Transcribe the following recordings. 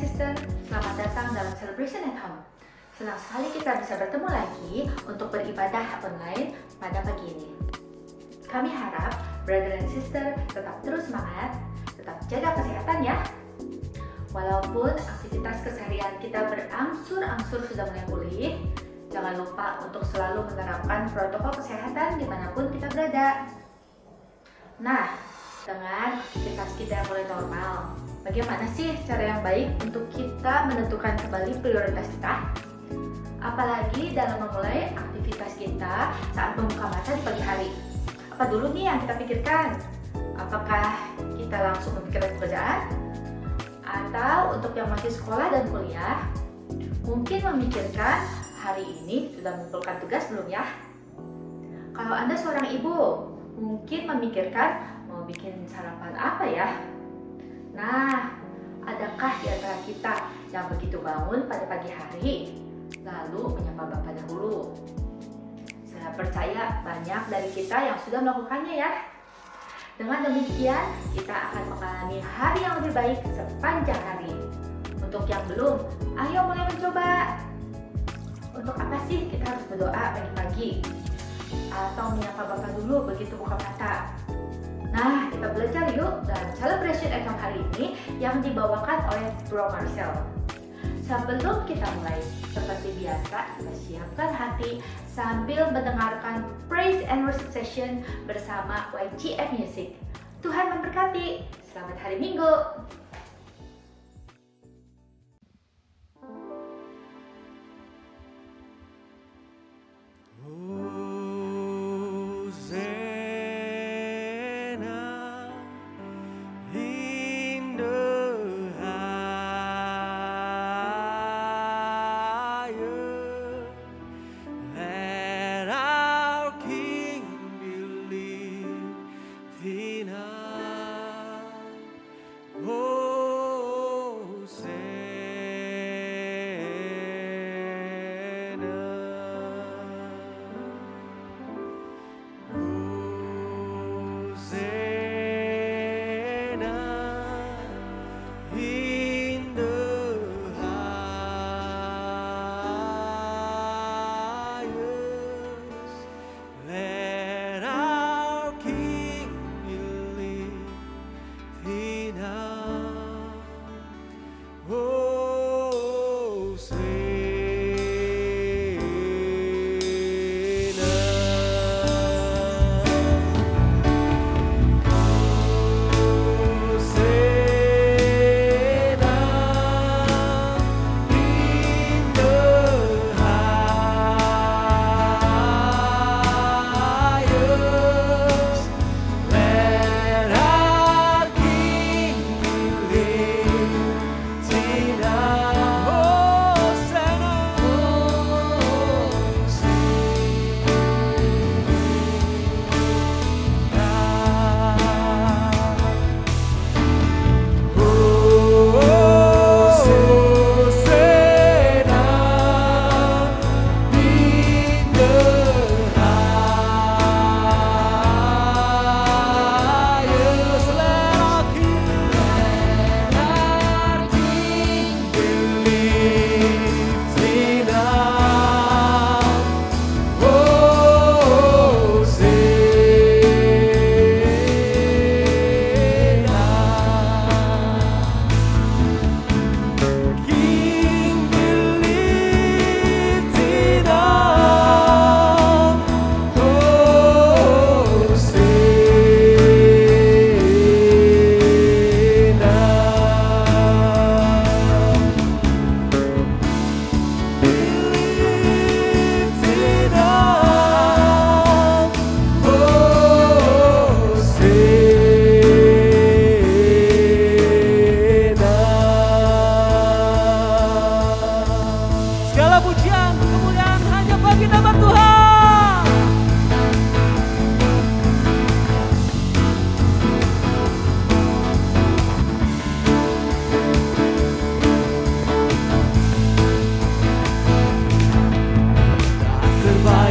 Sister, selamat datang dalam Celebration at Home. Senang sekali kita bisa bertemu lagi untuk beribadah online pada pagi ini. Kami harap Brother and Sister tetap terus semangat, tetap jaga kesehatan ya. Walaupun aktivitas keseharian kita berangsur-angsur sudah mulai pulih, jangan lupa untuk selalu menerapkan protokol kesehatan dimanapun kita berada. Nah, dengan aktivitas kita yang mulai normal, bagaimana sih cara yang baik untuk kita menentukan kembali prioritas kita? Apalagi dalam memulai aktivitas kita saat membuka mata di pagi hari. Apa dulu nih yang kita pikirkan? Apakah kita langsung memikirkan pekerjaan? Atau untuk yang masih sekolah dan kuliah, mungkin memikirkan hari ini sudah mengumpulkan tugas belum ya? Kalau Anda seorang ibu, mungkin memikirkan mau bikin sarapan apa ya? Nah, adakah di antara kita yang begitu bangun pada pagi hari, lalu menyapa Bapak dahulu? Saya percaya banyak dari kita yang sudah melakukannya ya. Dengan demikian, kita akan mengalami hari yang lebih baik sepanjang hari. Untuk yang belum, ayo mulai mencoba. Untuk apa sih kita harus berdoa pagi-pagi? Atau menyapa Bapak dulu begitu buka mata? Nah, kita belajar yuk dalam Celebration at Home hari ini yang dibawakan oleh Bro Marcel. Sebelum kita mulai, seperti biasa, kita siapkan hati sambil mendengarkan Praise and Worship Session bersama YGF Music. Tuhan memberkati. Selamat hari Minggu.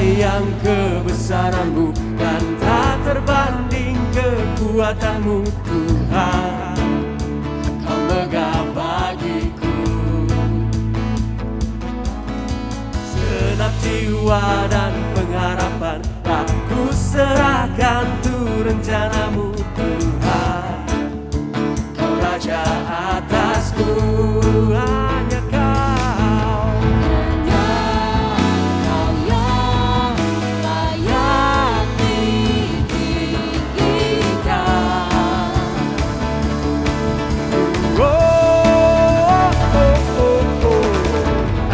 Yang kebesaran-Mu dan tak terbanding kekuatan-Mu Tuhan. Kau megah bagiku jiwa dan pengharapan, aku serahkan tuh rencanamu Tuhan. Kau Raja atasku, hanya Kau. Hanya Kau yang layak ditinggikan.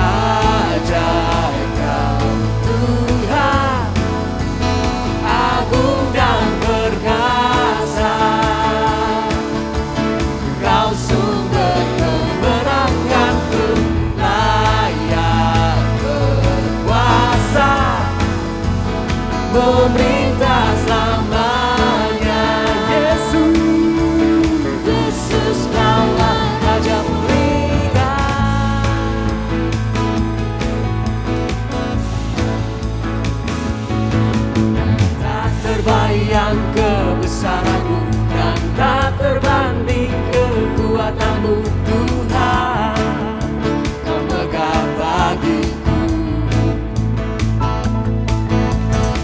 Ajaib Kau Tuhan, agung dan perkasa. Kau sumber kemenanganku, layak berkuasa, memerintah selamanya. Yesus Kaulah Raja mulia. Tak terbayang kebesaranmu dan tak terbanding kekuatanmu Tuhan. Kau megah bagiku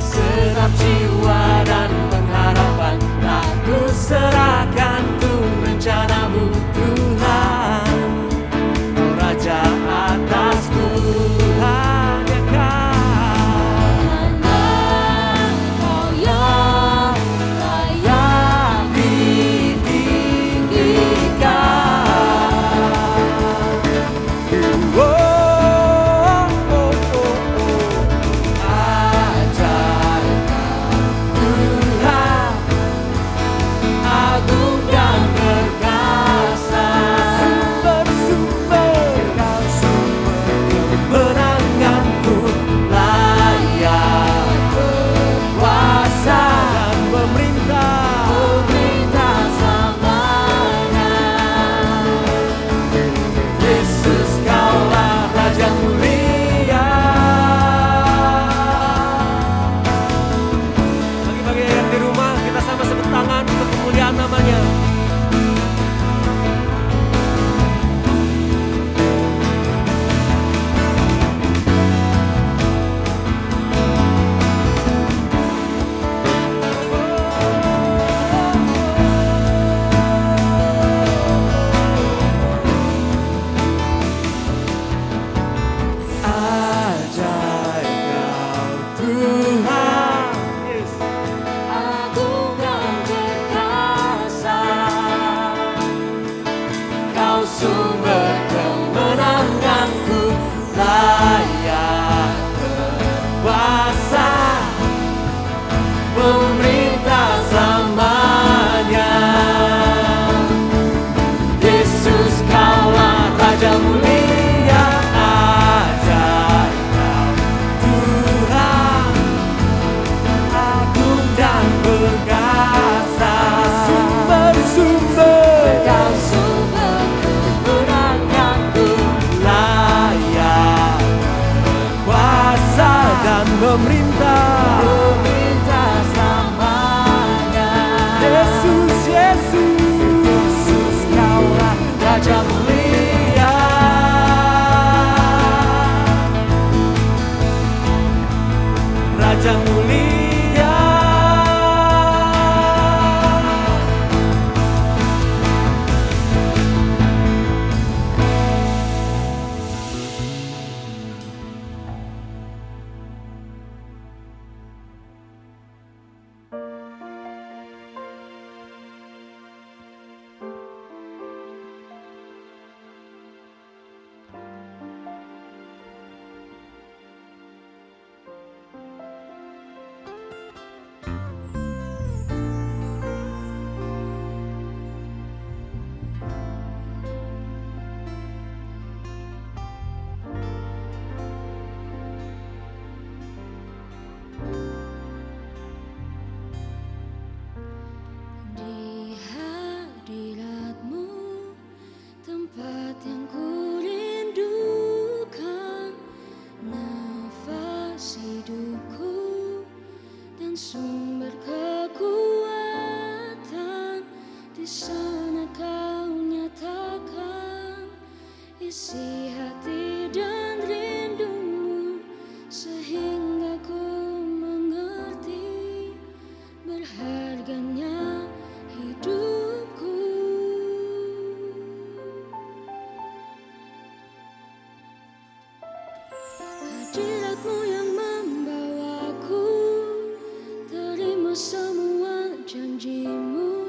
segenap jiwa dan pengharapan, aku serahkan tuh rencanamu Tuhan. Kau Raja atasku, hanya Kau. Hanya Kau yang layak ditinggikan. Ajaib Tuhan, agung dan perkasa. Sumber-sumber, Kau sumber kemenanganku, layak berkuasa dan memerintah Selamanya. Yesus Kaulah Raja mulia. Bagi-bagi yang di rumah, kita sama sebut tangan untuk kemuliaan namanya. Ajaib Kau Tuhan, Agung dan perkasa. Kau sumber kemenanganku, layak berkuasa, memerintah selamanya. Yesus Kaulah Raja mulia. Ajaib Kau Tuhan, agung dan perkasa. Sumber-sumber, Kau sumber kemenanganku, layak berkuasa dan memerintah selamanya. Yesus Kaulah Raja mulia. Raja mulia. isi hati dan rindumu sehingga Hadiratmu yang membawaku, terima semua janjimu,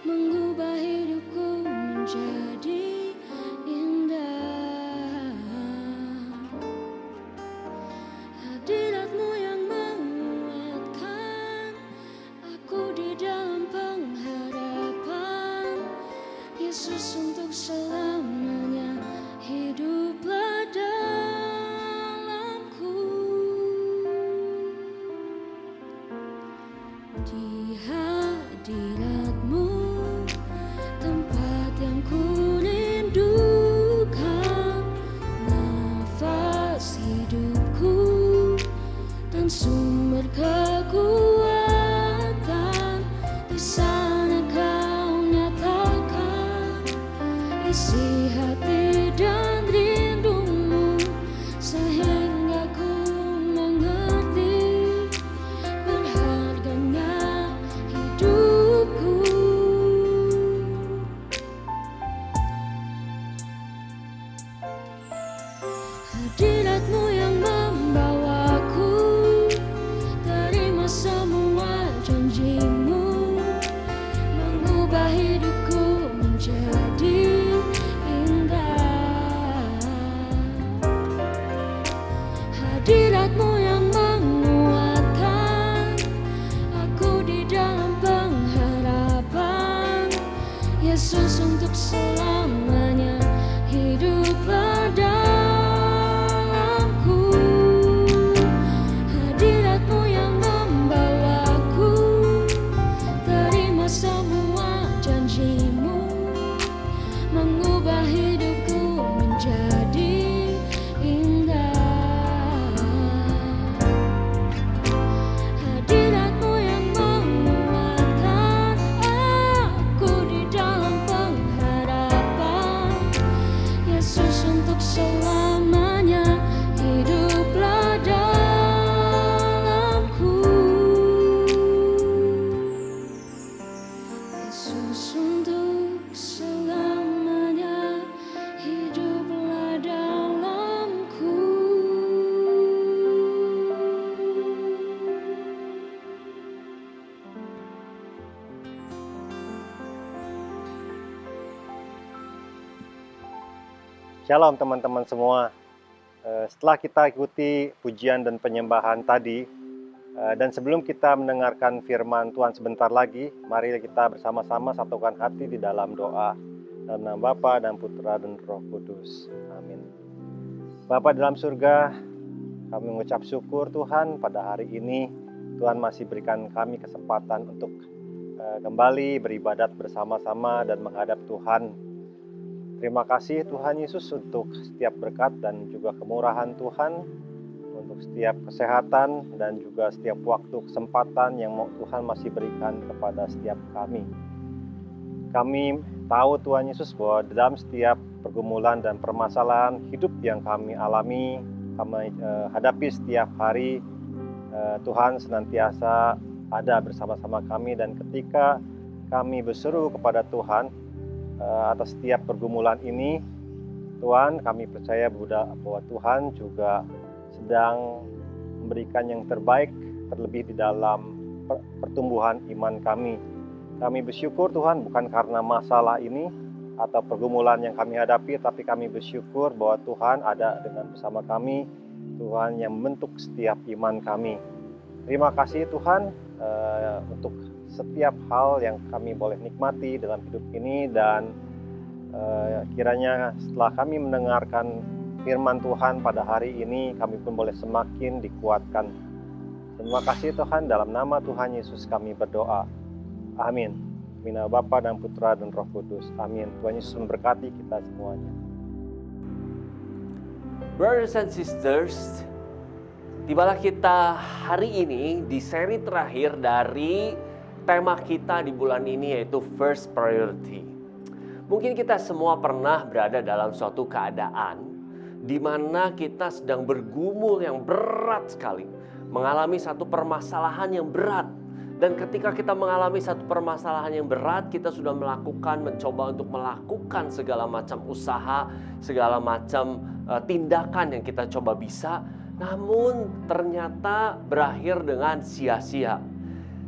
mengubah hidupku menjadi indah. Hadiratmu yang menguatkan aku di dalam pengharapan. Yesus, untuk selamanya hiduplah dalamku. Di hadiratmu, tempat yang ku rindukan, nafas hidupku dan sumber kekuatan. Di sana kau nyatakan isi hati dan rindumu, sehingga ku mengerti berharganya hidupku. Hadiratmu yang membawaku, terima semua janjimu, mengubah hidupku menjadi indah. Hadiratmu yang menguatkan aku di dalam pengharapan. Yesus, untuk selamanya hiduplah dalamku. Hadiratmu yang membawaku, terima semua janjimu, mengubah hidupku menjadi indah. Hadiratmu yang menguatkan aku di dalam pengharapan. Yesus, untuk selamanya hiduplah dalamku. Yesus, untuk selamanya hiduplah dalamku. Shalom teman-teman semua. Setelah kita ikuti pujian dan penyembahan tadi, dan sebelum kita mendengarkan firman Tuhan sebentar lagi, mari kita bersama-sama satukan hati di dalam doa. Dalam nama Bapa dan Putra dan Roh Kudus. Amin. Bapa dalam surga, kami mengucap syukur Tuhan pada hari ini. Tuhan masih berikan kami kesempatan untuk kembali beribadat bersama-sama dan menghadap Tuhan. Terima kasih Tuhan Yesus untuk setiap berkat dan juga kemurahan Tuhan, untuk setiap kesehatan dan juga setiap waktu kesempatan yang Tuhan masih berikan kepada setiap kami. Kami tahu Tuhan Yesus bahwa dalam setiap pergumulan dan permasalahan hidup yang kami alami, kami hadapi setiap hari, Tuhan senantiasa ada bersama-sama kami, dan ketika kami berseru kepada Tuhan atas setiap pergumulan ini, Tuhan, kami percaya bahwa Tuhan juga sedang memberikan yang terbaik, terlebih di dalam pertumbuhan iman kami. Kami bersyukur Tuhan bukan karena masalah ini atau pergumulan yang kami hadapi, tapi kami bersyukur bahwa Tuhan ada dengan bersama kami, Tuhan yang membentuk setiap iman kami. Terima kasih Tuhan untuk setiap hal yang kami boleh nikmati dalam hidup ini, dan kiranya setelah kami mendengarkan firman Tuhan pada hari ini, kami pun boleh semakin dikuatkan. Terima kasih Tuhan, dalam nama Tuhan Yesus kami berdoa. Amin. Amin. Bapa dan Putra dan Roh Kudus. Amin. Tuhan Yesus memberkati kita semuanya. Brothers and sisters, tibalah kita hari ini di seri terakhir dari tema kita di bulan ini, yaitu First Priority. Mungkin kita semua pernah berada dalam suatu keadaan di mana kita sedang bergumul yang berat sekali, mengalami satu permasalahan yang berat. Dan ketika kita mengalami satu permasalahan yang berat, kita sudah mencoba untuk melakukan segala macam usaha, segala macam tindakan yang kita coba bisa. namun ternyata berakhir dengan sia-sia.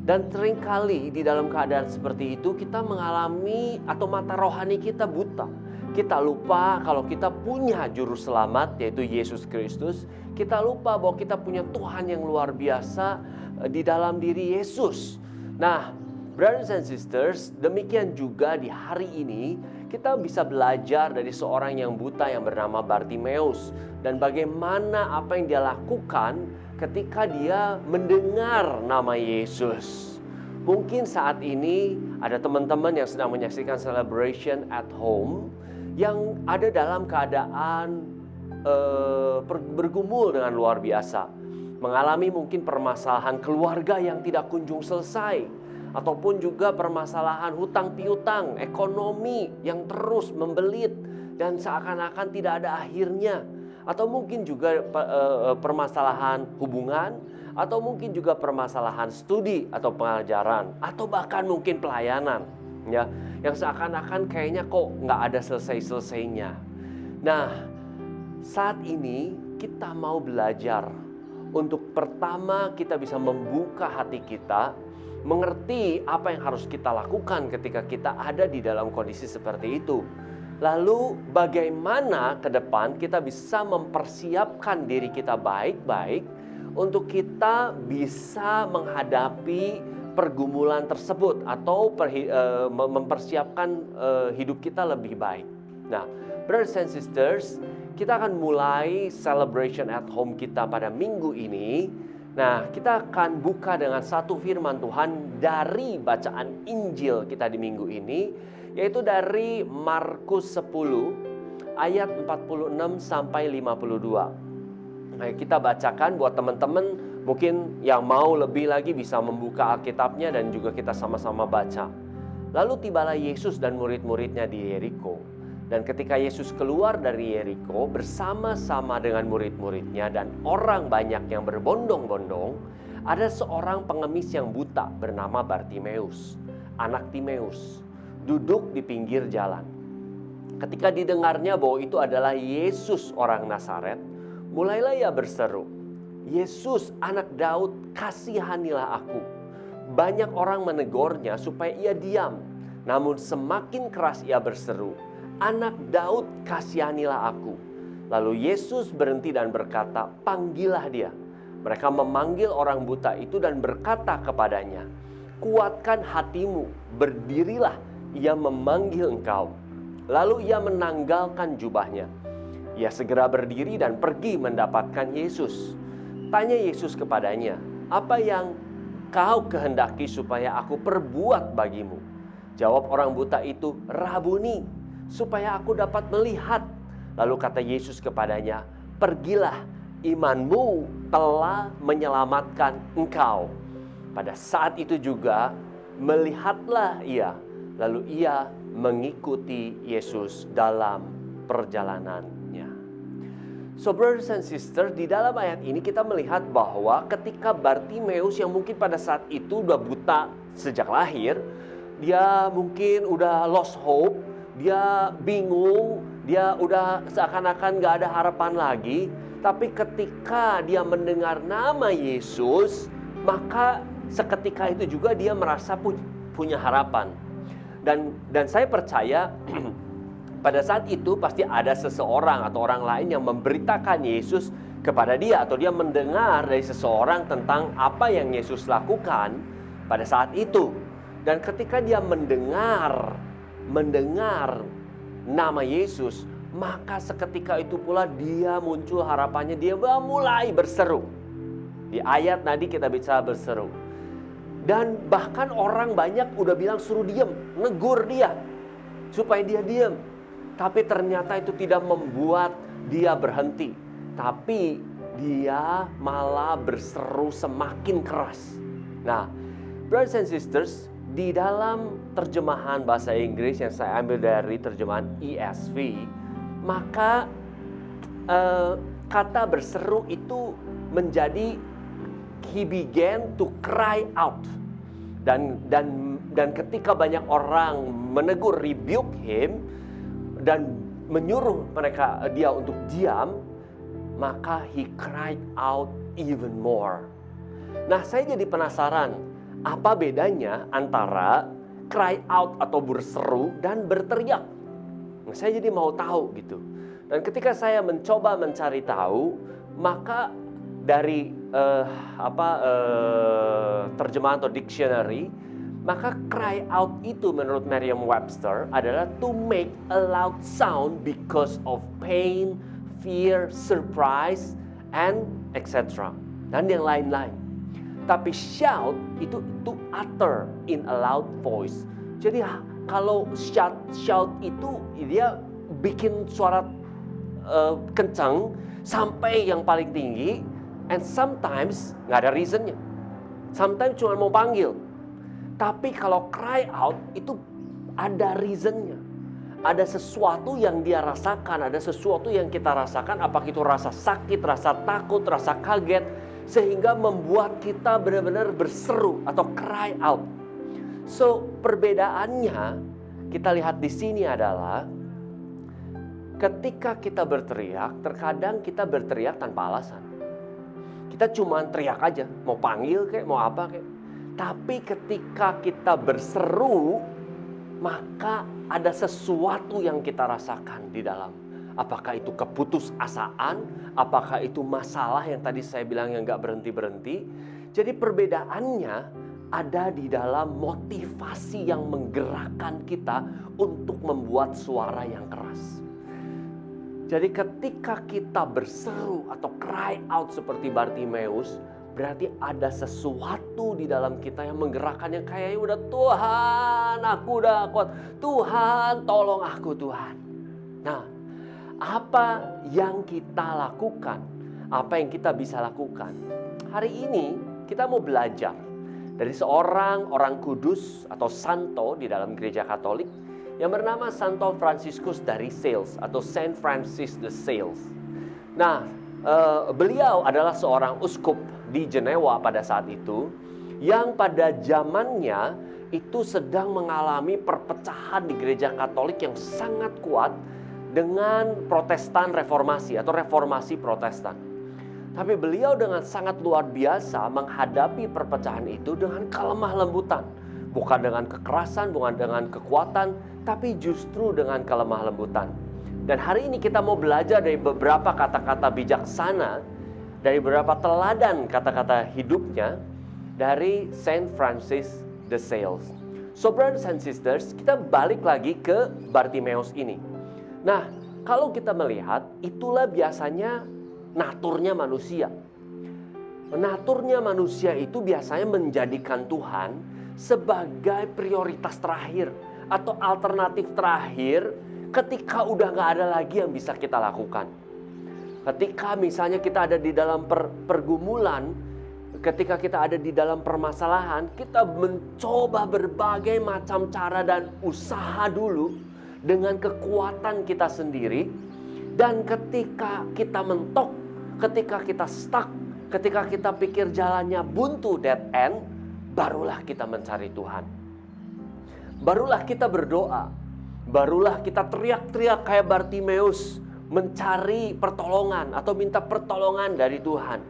Dan seringkali di dalam keadaan seperti itu kita mengalami atau mata rohani kita buta. Kita lupa kalau kita punya juru selamat yaitu Yesus Kristus. Kita lupa bahwa kita punya Tuhan yang luar biasa di dalam diri Yesus. Nah, brothers and sisters, demikian juga di hari ini kita bisa belajar dari seorang yang buta yang bernama Bartimeus. Dan bagaimana apa yang dia lakukan ketika dia mendengar nama Yesus. Mungkin saat ini ada teman-teman yang sedang menyaksikan celebration at home yang ada dalam keadaan bergumul dengan luar biasa. Mengalami mungkin permasalahan keluarga yang tidak kunjung selesai. Ataupun juga permasalahan hutang piutang, ekonomi yang terus membelit dan seakan-akan tidak ada akhirnya. Atau mungkin juga permasalahan hubungan, atau mungkin juga permasalahan studi atau pengajaran, atau bahkan mungkin pelayanan, ya, yang seakan-akan kayaknya kok nggak ada selesai-selesainya. Nah, saat ini kita mau belajar untuk pertama kita bisa membuka hati kita, mengerti apa yang harus kita lakukan ketika kita ada di dalam kondisi seperti itu. Lalu bagaimana ke depan kita bisa mempersiapkan diri kita baik-baik untuk kita bisa menghadapi pergumulan tersebut atau mempersiapkan hidup kita lebih baik. Nah, brothers and sisters, kita akan mulai celebration at home kita pada minggu ini. Nah, kita akan buka dengan satu firman Tuhan dari bacaan Injil kita di minggu ini, yaitu dari Markus 10 ayat 46 sampai 52. Nah, kita bacakan buat teman-teman mungkin yang mau lebih lagi bisa membuka Alkitabnya dan juga kita sama-sama baca. Lalu tibalah Yesus dan murid-muridnya di Yeriko. Dan ketika Yesus keluar dari Yeriko bersama-sama dengan murid-muridnya dan orang banyak yang berbondong-bondong, ada seorang pengemis yang buta bernama Bartimeus, anak Timeus, duduk di pinggir jalan. Ketika didengarnya bahwa itu adalah Yesus orang Nazaret, mulailah ia berseru, "Yesus anak Daud, kasihanilah aku." Banyak orang menegurnya supaya ia diam, namun semakin keras ia berseru, "Anak Daud, kasihanilah aku." Lalu Yesus berhenti dan berkata, "Panggillah dia." Mereka memanggil orang buta itu dan berkata kepadanya, "Kuatkan hatimu, berdirilah, ia memanggil engkau." Lalu ia menanggalkan jubahnya. Ia segera berdiri dan pergi mendapatkan Yesus. Tanya Yesus kepadanya, "Apa yang kau kehendaki supaya aku perbuat bagimu?" Jawab orang buta itu, "Rabuni, supaya aku dapat melihat." Lalu kata Yesus kepadanya, "Pergilah, imanmu telah menyelamatkan engkau." Pada saat itu juga melihatlah ia, lalu ia mengikuti Yesus dalam perjalanannya. So brothers and sisters, di dalam ayat ini kita melihat bahwa ketika Bartimeus yang mungkin pada saat itu udah buta sejak lahir, dia mungkin udah lost hope, dia bingung, dia udah seakan-akan gak ada harapan lagi. Tapi ketika dia mendengar nama Yesus, maka seketika itu juga dia merasa punya harapan. Dan saya percaya pada saat itu pasti ada seseorang atau orang lain yang memberitakan Yesus kepada dia, atau dia mendengar dari seseorang tentang apa yang Yesus lakukan pada saat itu. Dan ketika dia mendengar nama Yesus, maka seketika itu pula dia muncul harapannya, dia mulai berseru. Di ayat tadi kita bisa berseru. Dan bahkan orang banyak udah bilang suruh diam, negur dia supaya dia diam. Tapi ternyata itu tidak membuat dia berhenti, tapi dia malah berseru semakin keras. Nah, brothers and sisters, di dalam terjemahan bahasa Inggris yang saya ambil dari terjemahan ESV, maka kata berseru itu menjadi he began to cry out. Dan ketika banyak orang menegur, rebuke him, dan menyuruh dia untuk diam, maka he cried out even more. Nah, saya jadi penasaran, apa bedanya antara cry out atau berseru dan berteriak? Nah, saya jadi mau tahu gitu. Dan ketika saya mencoba mencari tahu, maka dari terjemahan atau dictionary, maka cry out itu menurut Merriam-Webster adalah to make a loud sound because of pain, fear, surprise, and etc. Dan yang lain-lain. Tapi shout itu to utter in a loud voice. Jadi kalau shout itu dia bikin suara kencang sampai yang paling tinggi, and sometimes nggak ada reasonnya. Sometimes cuma mau panggil. Tapi kalau cry out itu ada reasonnya. Ada sesuatu yang dia rasakan, ada sesuatu yang kita rasakan, apakah itu rasa sakit, rasa takut, rasa kaget, sehingga membuat kita benar-benar berseru atau cry out. So, perbedaannya kita lihat di sini adalah ketika kita berteriak, terkadang kita berteriak tanpa alasan. Kita cuma teriak aja, mau panggil kayak, mau apa kayak. Tapi ketika kita berseru, maka ada sesuatu yang kita rasakan di dalam. Apakah itu keputusasaan, apakah itu masalah yang tadi saya bilang yang gak berhenti-berhenti. Jadi perbedaannya ada di dalam motivasi yang menggerakkan kita untuk membuat suara yang keras. Jadi ketika kita berseru atau cry out seperti Bartimeus, berarti ada sesuatu di dalam kita yang menggerakkan, yang kayaknya udah, Tuhan aku udah kuat, Tuhan tolong aku Tuhan. Nah, apa yang kita lakukan? Apa yang kita bisa lakukan? Hari ini kita mau belajar dari seorang orang kudus atau santo di dalam gereja Katolik yang bernama Santo Franciscus dari Sales atau Saint Francis de Sales. Nah, beliau adalah seorang uskup di Jenewa pada saat itu, yang pada zamannya itu sedang mengalami perpecahan di gereja Katolik yang sangat kuat dengan Protestan Reformasi atau Reformasi Protestan. Tapi beliau dengan sangat luar biasa menghadapi perpecahan itu dengan kelemah lembutan. Bukan dengan kekerasan, bukan dengan kekuatan, tapi justru dengan kelemah lembutan. Dan hari ini kita mau belajar dari beberapa kata-kata bijaksana, dari beberapa teladan kata-kata hidupnya dari Saint Francis de Sales. So brothers and sisters, kita balik lagi ke Bartimeus ini. Nah, kalau kita melihat, itulah biasanya naturnya manusia. Naturnya manusia itu biasanya menjadikan Tuhan sebagai prioritas terakhir atau alternatif terakhir ketika udah gak ada lagi yang bisa kita lakukan. Ketika misalnya kita ada di dalam pergumulan, ketika kita ada di dalam permasalahan, kita mencoba berbagai macam cara dan usaha dulu dengan kekuatan kita sendiri. Dan ketika kita mentok, ketika kita stuck, ketika kita pikir jalannya buntu, dead end, barulah kita mencari Tuhan. Barulah kita berdoa. Barulah kita teriak-teriak kayak Bartimeus, mencari pertolongan atau minta pertolongan dari Tuhan.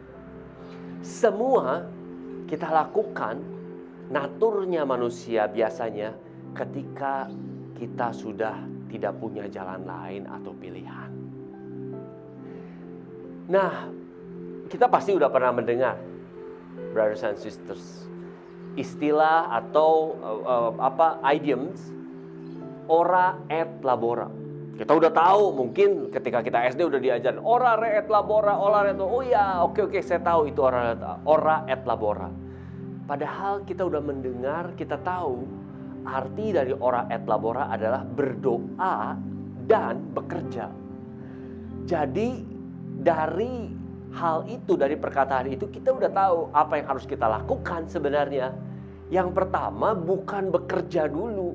Semua kita lakukan naturnya manusia biasanya ketika kita sudah tidak punya jalan lain atau pilihan. Nah, kita pasti udah pernah mendengar, brothers and sisters, istilah atau idioms ora et labora. Kita udah tahu, mungkin ketika kita SD udah diajarin ora et labora, ora et. Oh ya, oke, saya tahu itu ora et labora. Padahal kita udah mendengar, kita tahu arti dari ora et labora adalah berdoa dan bekerja. Jadi dari hal itu, dari perkataan itu, kita udah tahu apa yang harus kita lakukan sebenarnya. Yang pertama, bukan bekerja dulu,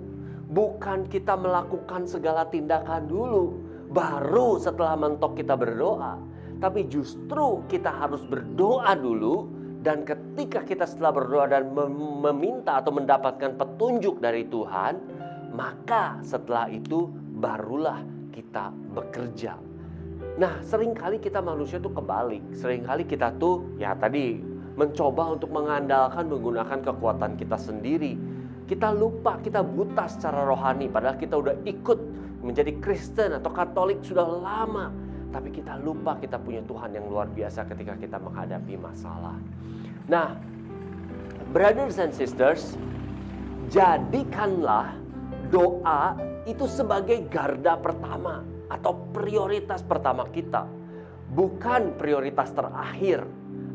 bukan kita melakukan segala tindakan dulu, baru setelah mentok kita berdoa. Tapi justru kita harus berdoa dulu, dan ketika kita setelah berdoa dan meminta atau mendapatkan petunjuk dari Tuhan, maka setelah itu barulah kita bekerja. Nah, seringkali kita manusia tuh kebalik. Seringkali kita tuh ya tadi mencoba untuk mengandalkan menggunakan kekuatan kita sendiri. Kita lupa, kita buta secara rohani. Padahal kita udah ikut menjadi Kristen atau Katolik sudah lama. Tapi kita lupa kita punya Tuhan yang luar biasa ketika kita menghadapi masalah. Nah, brothers and sisters, jadikanlah doa itu sebagai garda pertama atau prioritas pertama kita. Bukan prioritas terakhir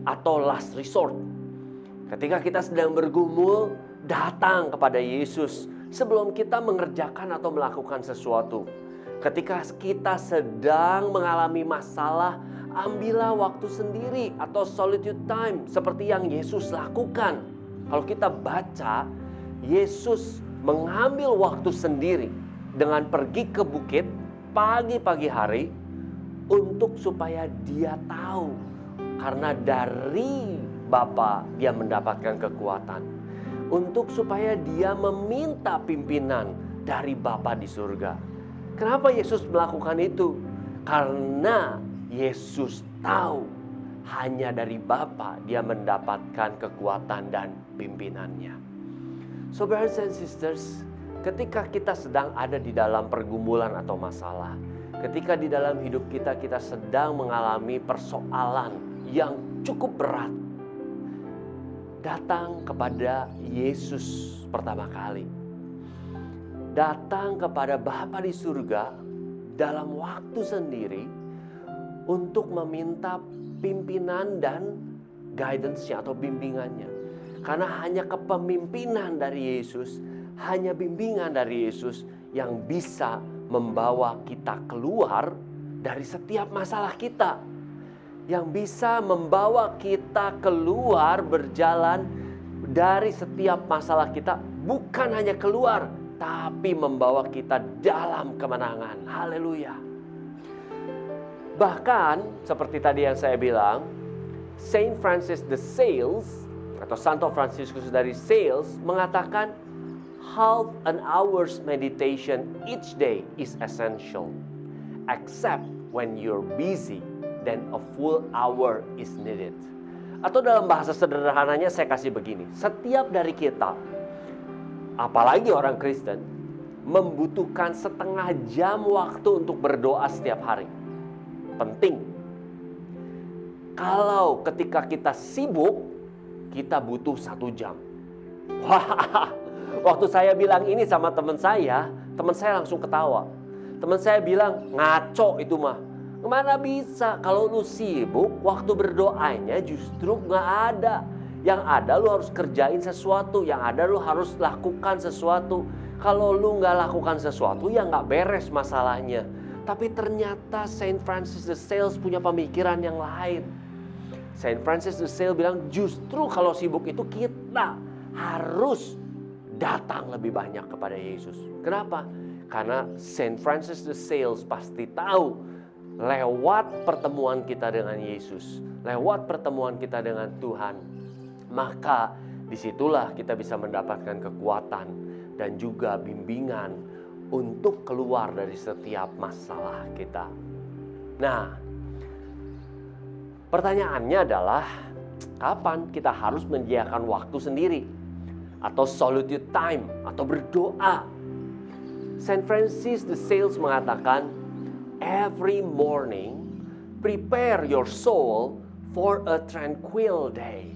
atau last resort. Ketika kita sedang bergumul, datang kepada Yesus sebelum kita mengerjakan atau melakukan sesuatu. Ketika kita sedang mengalami masalah, ambillah waktu sendiri atau solitude time seperti yang Yesus lakukan. Kalau kita baca, Yesus mengambil waktu sendiri dengan pergi ke bukit pagi-pagi hari untuk supaya dia tahu, karena dari Bapa dia mendapatkan kekuatan, untuk supaya dia meminta pimpinan dari Bapa di surga. Kenapa Yesus melakukan itu? Karena Yesus tahu hanya dari Bapa dia mendapatkan kekuatan dan pimpinannya. So brothers and sisters, ketika kita sedang ada di dalam pergumulan atau masalah, ketika di dalam hidup kita sedang mengalami persoalan yang cukup berat, datang kepada Yesus pertama kali. Datang kepada Bapa di surga dalam waktu sendiri untuk meminta pimpinan dan guidance-nya atau bimbingannya. Karena hanya kepemimpinan dari Yesus, hanya bimbingan dari Yesus yang bisa membawa kita keluar dari setiap masalah kita. Yang bisa membawa kita keluar berjalan dari setiap masalah kita. Bukan hanya keluar, tapi membawa kita dalam kemenangan. Haleluya. Bahkan seperti tadi yang saya bilang, Saint Francis de Sales atau Santo Fransiskus dari Sales mengatakan half an hour's meditation each day is essential, except when you're busy, then a full hour is needed. Atau dalam bahasa sederhananya saya kasih begini, setiap dari kita, apalagi orang Kristen, membutuhkan setengah jam waktu untuk berdoa setiap hari. Penting. Kalau ketika kita sibuk, kita butuh 1 jam. Wah, waktu saya bilang ini sama teman saya langsung ketawa. Teman saya bilang, ngaco itu mah. Kemana bisa, kalau lu sibuk, waktu berdoanya justru gak ada. Yang ada lu harus kerjain sesuatu, yang ada lu harus lakukan sesuatu. Kalau lu gak lakukan sesuatu, ya gak beres masalahnya. Tapi ternyata Saint Francis de Sales punya pemikiran yang lain. Saint Francis de Sales bilang justru kalau sibuk itu kita harus datang lebih banyak kepada Yesus. Kenapa? Karena Saint Francis de Sales pasti tahu lewat pertemuan kita dengan Yesus, lewat pertemuan kita dengan Tuhan, maka disitulah kita bisa mendapatkan kekuatan dan juga bimbingan untuk keluar dari setiap masalah kita. Nah, pertanyaannya adalah kapan kita harus menyediakan waktu sendiri atau solitude time atau berdoa? Saint Francis de Sales mengatakan, every morning prepare your soul for a tranquil day.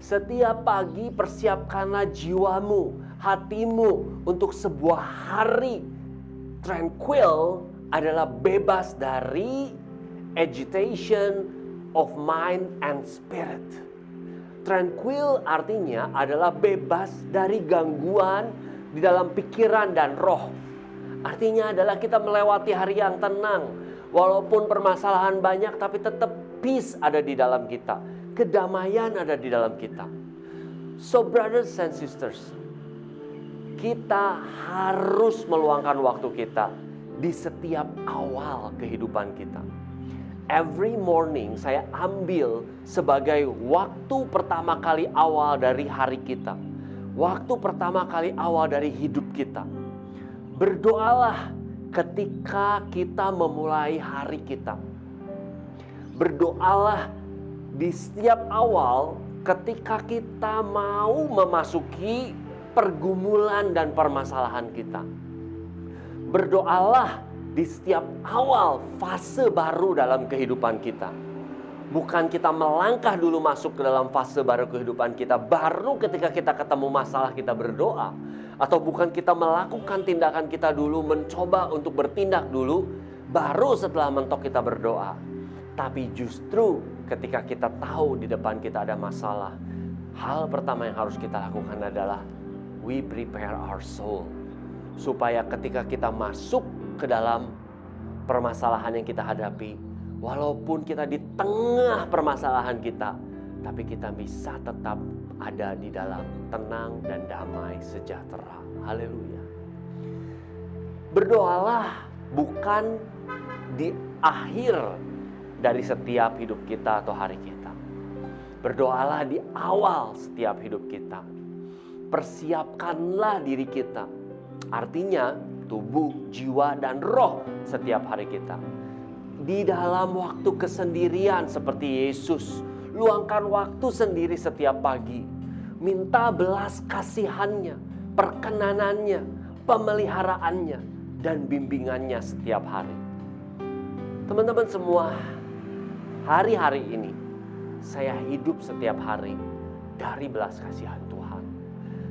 Setiap pagi persiapkanlah jiwamu, hatimu untuk sebuah hari. Tranquil adalah bebas dari agitation of mind and spirit. Tranquil artinya adalah bebas dari gangguan di dalam pikiran dan roh. Artinya adalah kita melewati hari yang tenang. Walaupun permasalahan banyak, tapi tetap peace ada di dalam kita. Kedamaian ada di dalam kita. So brothers and sisters, kita harus meluangkan waktu kita di setiap awal kehidupan kita. Every morning saya ambil sebagai waktu pertama kali awal dari hari kita. Waktu pertama kali awal dari hidup kita. Berdoalah, ketika kita memulai hari kita. Berdoalah di setiap awal ketika kita mau memasuki pergumulan dan permasalahan kita. Berdoalah di setiap awal fase baru dalam kehidupan kita. Bukan kita melangkah dulu masuk ke dalam fase baru kehidupan kita, baru ketika kita ketemu masalah kita berdoa. Atau bukan kita melakukan tindakan kita dulu, mencoba untuk bertindak dulu, baru setelah mentok kita berdoa. Tapi justru ketika kita tahu di depan kita ada masalah, hal pertama yang harus kita lakukan adalah we prepare our soul. Supaya ketika kita masuk ke dalam permasalahan yang kita hadapi, walaupun kita di tengah permasalahan kita, tapi kita bisa tetap ada di dalam tenang dan damai sejahtera. Haleluya. Berdoalah bukan di akhir dari setiap hidup kita atau hari kita. Berdoalah di awal setiap hidup kita. Persiapkanlah diri kita. Artinya tubuh, jiwa, dan roh setiap hari kita. Di dalam waktu kesendirian seperti Yesus, luangkan waktu sendiri setiap pagi. Minta belas kasihannya, perkenanannya, pemeliharaannya, dan bimbingannya setiap hari. Teman-teman semua, hari-hari ini saya hidup setiap hari dari belas kasihan Tuhan.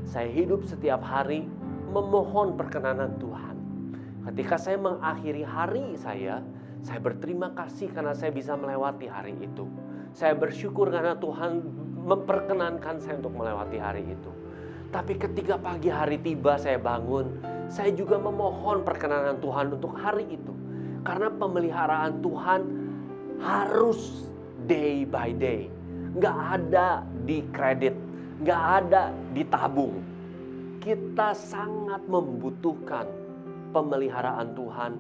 Saya hidup setiap hari memohon perkenanan Tuhan. Ketika saya mengakhiri hari saya berterima kasih karena saya bisa melewati hari itu. Saya bersyukur karena Tuhan memperkenankan saya untuk melewati hari itu. Tapi ketika pagi hari tiba saya bangun, saya juga memohon perkenanan Tuhan untuk hari itu. Karena pemeliharaan Tuhan harus day by day. Nggak ada di kredit, nggak ada ditabung. Kita sangat membutuhkan pemeliharaan Tuhan.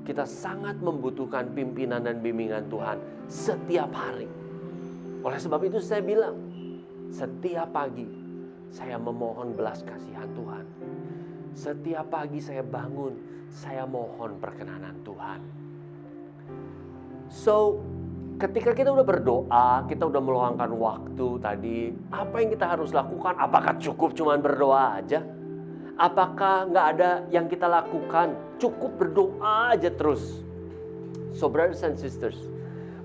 Kita sangat membutuhkan pimpinan dan bimbingan Tuhan setiap hari. Oleh sebab itu saya bilang, setiap pagi saya memohon belas kasihan Tuhan. Setiap pagi saya bangun, saya mohon perkenanan Tuhan. So, ketika kita udah berdoa, kita udah meluangkan waktu tadi, apa yang kita harus lakukan? Apakah cukup cuman berdoa aja? Apakah nggak ada yang kita lakukan? Cukup berdoa aja terus. So brothers and sisters,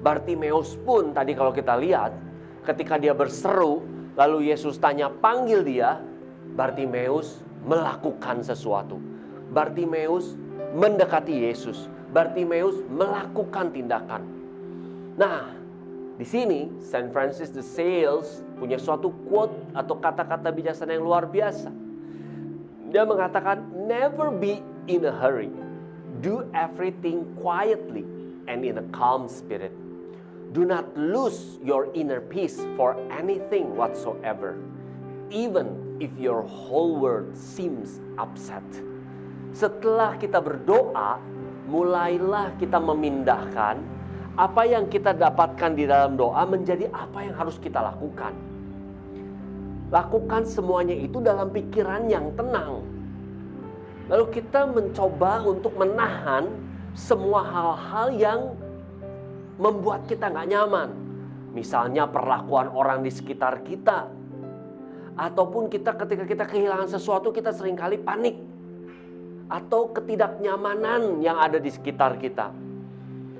Bartimeus pun tadi kalau kita lihat, ketika dia berseru, lalu Yesus tanya panggil dia, Bartimeus melakukan sesuatu. Bartimeus mendekati Yesus. Bartimeus melakukan tindakan. Nah, di sini Saint Francis de Sales punya suatu quote atau kata-kata bijaksana yang luar biasa. Dia mengatakan, never be in a hurry. Do everything quietly and in a calm spirit. Do not lose your inner peace for anything whatsoever, even if your whole world seems upset. Setelah kita berdoa, mulailah kita memindahkan apa yang kita dapatkan di dalam doa menjadi apa yang harus kita lakukan. Lakukan semuanya itu dalam pikiran yang tenang. Lalu kita mencoba untuk menahan semua hal-hal yang membuat kita gak nyaman. Misalnya perlakuan orang di sekitar kita. Ataupun kita ketika kita kehilangan sesuatu, kita seringkali panik. Atau ketidaknyamanan yang ada di sekitar kita.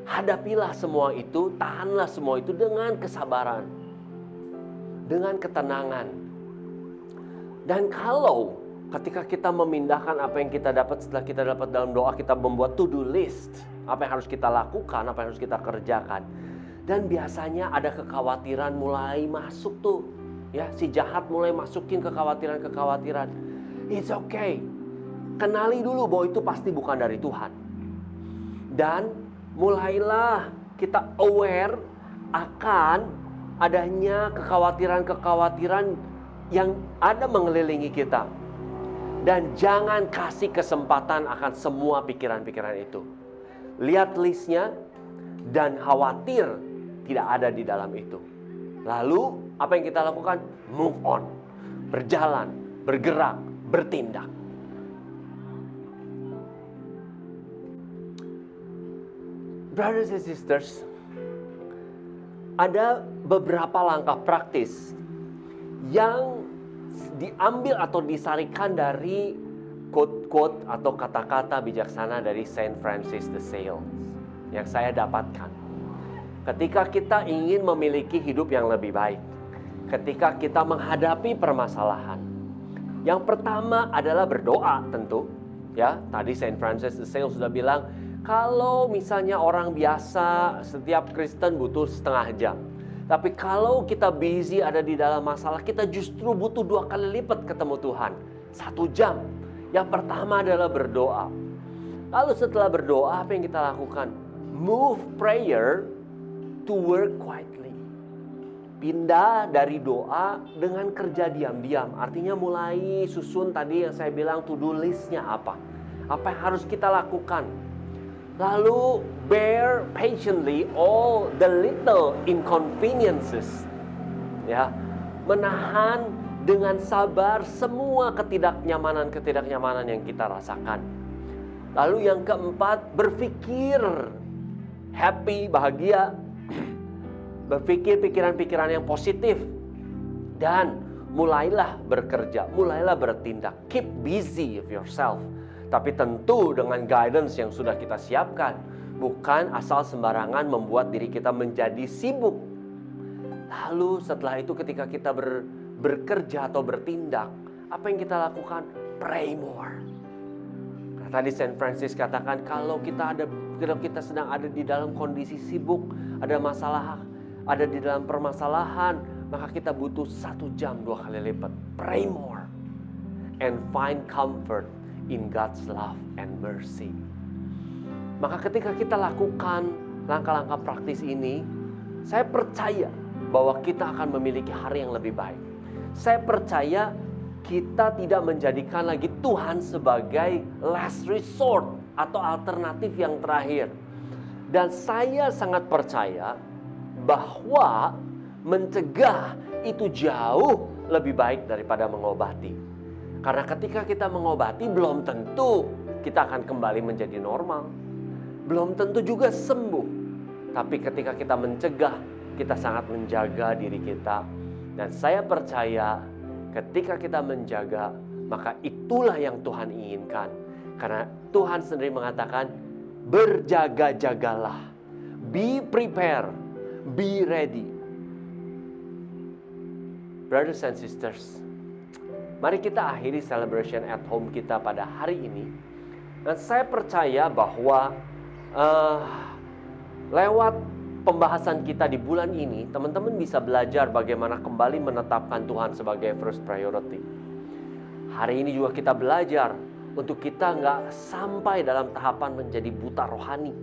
Hadapilah semua itu, tahanlah semua itu dengan kesabaran. Dengan ketenangan. Dan kalau ketika kita memindahkan apa yang kita dapat setelah kita dapat dalam doa, kita membuat to-do list. Apa yang harus kita lakukan, apa yang harus kita kerjakan. Dan biasanya ada kekhawatiran mulai masuk tuh. Ya, si jahat mulai masukin kekhawatiran-kekhawatiran. It's okay. Kenali dulu bahwa itu pasti bukan dari Tuhan. Dan mulailah kita aware akan adanya kekhawatiran-kekhawatiran yang ada mengelilingi kita. Dan jangan kasih kesempatan akan semua pikiran-pikiran itu. Lihat listnya dan khawatir tidak ada di dalam itu. Lalu apa yang kita lakukan? Move on. Berjalan, bergerak, bertindak. Brothers and sisters, ada beberapa langkah praktis yang diambil atau disarikan dari quote-quote atau kata-kata bijaksana dari Saint Francis de Sales yang saya dapatkan. Ketika kita ingin memiliki hidup yang lebih baik, ketika kita menghadapi permasalahan, yang pertama adalah berdoa tentu. Ya, tadi Saint Francis de Sales sudah bilang, kalau misalnya orang biasa, setiap Kristen butuh setengah jam. Tapi kalau kita busy ada di dalam masalah, kita justru butuh 2 kali lipat ketemu Tuhan. 1 jam. Yang pertama adalah berdoa. Lalu setelah berdoa, apa yang kita lakukan? Move prayer to work quietly. Pindah dari doa dengan kerja diam-diam. Artinya mulai susun tadi yang saya bilang to-do list-nya apa. Apa yang harus kita lakukan. Lalu bear patiently all the little inconveniences. Ya, menahan dengan sabar semua ketidaknyamanan yang kita rasakan. Lalu yang keempat, berpikir happy, bahagia. Berpikir pikiran-pikiran yang positif. Dan mulailah bekerja, mulailah bertindak. Keep busy of yourself. Tapi tentu dengan guidance yang sudah kita siapkan. Bukan asal sembarangan membuat diri kita menjadi sibuk. Lalu setelah itu ketika kita bekerja atau bertindak, apa yang kita lakukan? Pray more. Nah, tadi Saint Francis katakan kalau kita sedang ada di dalam kondisi sibuk, ada masalah, ada di dalam permasalahan, maka kita butuh 1 jam 2 kali lipat. Pray more and find comfort in God's love and mercy. Maka ketika kita lakukan langkah-langkah praktis ini, saya percaya bahwa kita akan memiliki hari yang lebih baik. Saya percaya kita tidak menjadikan lagi Tuhan sebagai last resort atau alternatif yang terakhir. Dan saya sangat percaya bahwa mencegah itu jauh lebih baik daripada mengobati. Karena ketika kita mengobati belum tentu kita akan kembali menjadi normal. Belum tentu juga sembuh. Tapi ketika kita mencegah, kita sangat menjaga diri kita. Dan saya percaya ketika kita menjaga, maka itulah yang Tuhan inginkan. Karena Tuhan sendiri mengatakan, berjaga-jagalah. Be prepared. Be ready. Brothers and sisters, mari kita akhiri celebration at home kita pada hari ini. Dan saya percaya bahwa lewat pembahasan kita di bulan ini, teman-teman bisa belajar bagaimana kembali menetapkan Tuhan sebagai first priority. Hari ini juga kita belajar untuk kita nggak sampai dalam tahapan menjadi buta rohani.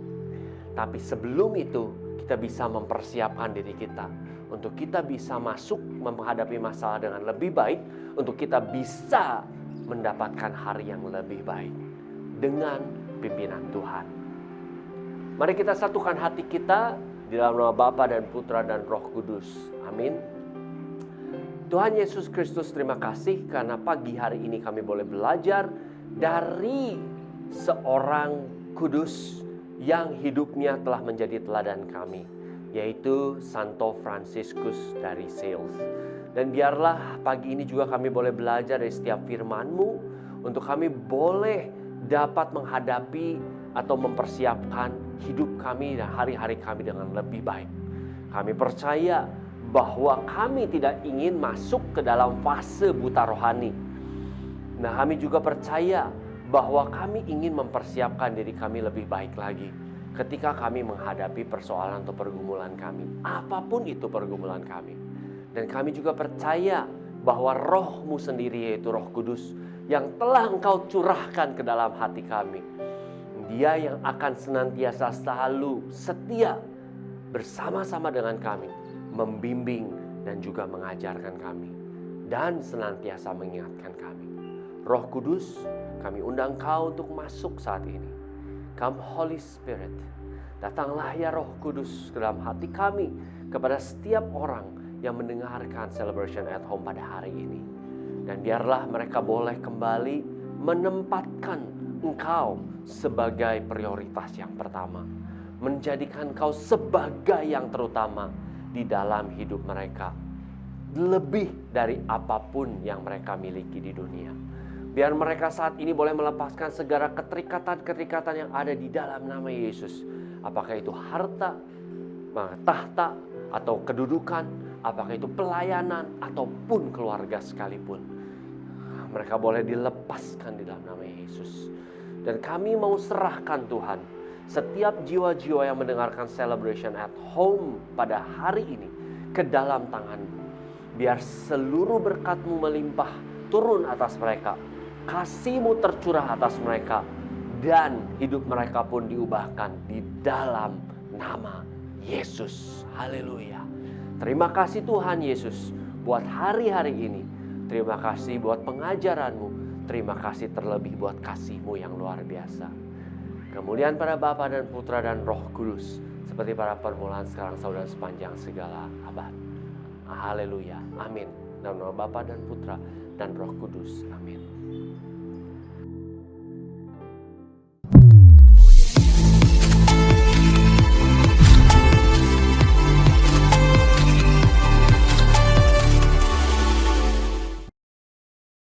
Tapi sebelum itu, kita bisa mempersiapkan diri kita untuk kita bisa masuk menghadapi masalah dengan lebih baik, untuk kita bisa mendapatkan hari yang lebih baik dengan pimpinan Tuhan. Mari kita satukan hati kita di dalam nama Bapa dan Putra dan Roh Kudus. Amin. Tuhan Yesus Kristus, terima kasih karena pagi hari ini kami boleh belajar dari seorang kudus yang hidupnya telah menjadi teladan kami, yaitu Santo Franciscus dari Sales. Dan biarlah pagi ini juga kami boleh belajar dari setiap firman-Mu untuk kami boleh dapat menghadapi atau mempersiapkan hidup kami dan hari-hari kami dengan lebih baik. Kami percaya bahwa kami tidak ingin masuk ke dalam fase buta rohani. Nah, kami juga percaya bahwa kami ingin mempersiapkan diri kami lebih baik lagi ketika kami menghadapi persoalan atau pergumulan kami, apapun itu pergumulan kami. Dan kami juga percaya bahwa Roh-Mu sendiri, yaitu Roh Kudus, yang telah Engkau curahkan ke dalam hati kami, Dia yang akan senantiasa selalu setia bersama-sama dengan kami, membimbing dan juga mengajarkan kami, dan senantiasa mengingatkan kami. Roh Kudus, kami undang Kau untuk masuk saat ini. Come Holy Spirit, datanglah ya Roh Kudus ke dalam hati kami, kepada setiap orang yang mendengarkan Celebration at Home pada hari ini. Dan biarlah mereka boleh kembali menempatkan Engkau sebagai prioritas yang pertama. menjadikan Kau sebagai yang terutama di dalam hidup mereka, lebih dari apapun yang mereka miliki di dunia. Biar mereka saat ini boleh melepaskan segala keterikatan-keterikatan yang ada di dalam nama Yesus. Apakah itu harta, tahta, atau kedudukan, apakah itu pelayanan, ataupun keluarga sekalipun. Mereka boleh dilepaskan di dalam nama Yesus. Dan kami mau serahkan Tuhan, setiap jiwa-jiwa yang mendengarkan Celebration at Home pada hari ini ke dalam tangan-Mu. Biar seluruh berkat-Mu melimpah turun atas mereka, kasih-Mu tercurah atas mereka, dan hidup mereka pun diubahkan di dalam nama Yesus. Haleluya. Terima kasih Tuhan Yesus buat hari-hari ini. Terima kasih buat pengajaran-Mu. Terima kasih terlebih buat kasih-Mu yang luar biasa. Kemuliaan pada Bapa dan Putra dan Roh Kudus, seperti pada permulaan, sekarang, dan sepanjang segala abad. Haleluya. Amin. Dalam nama Bapa dan Putra dan Roh Kudus. Amin.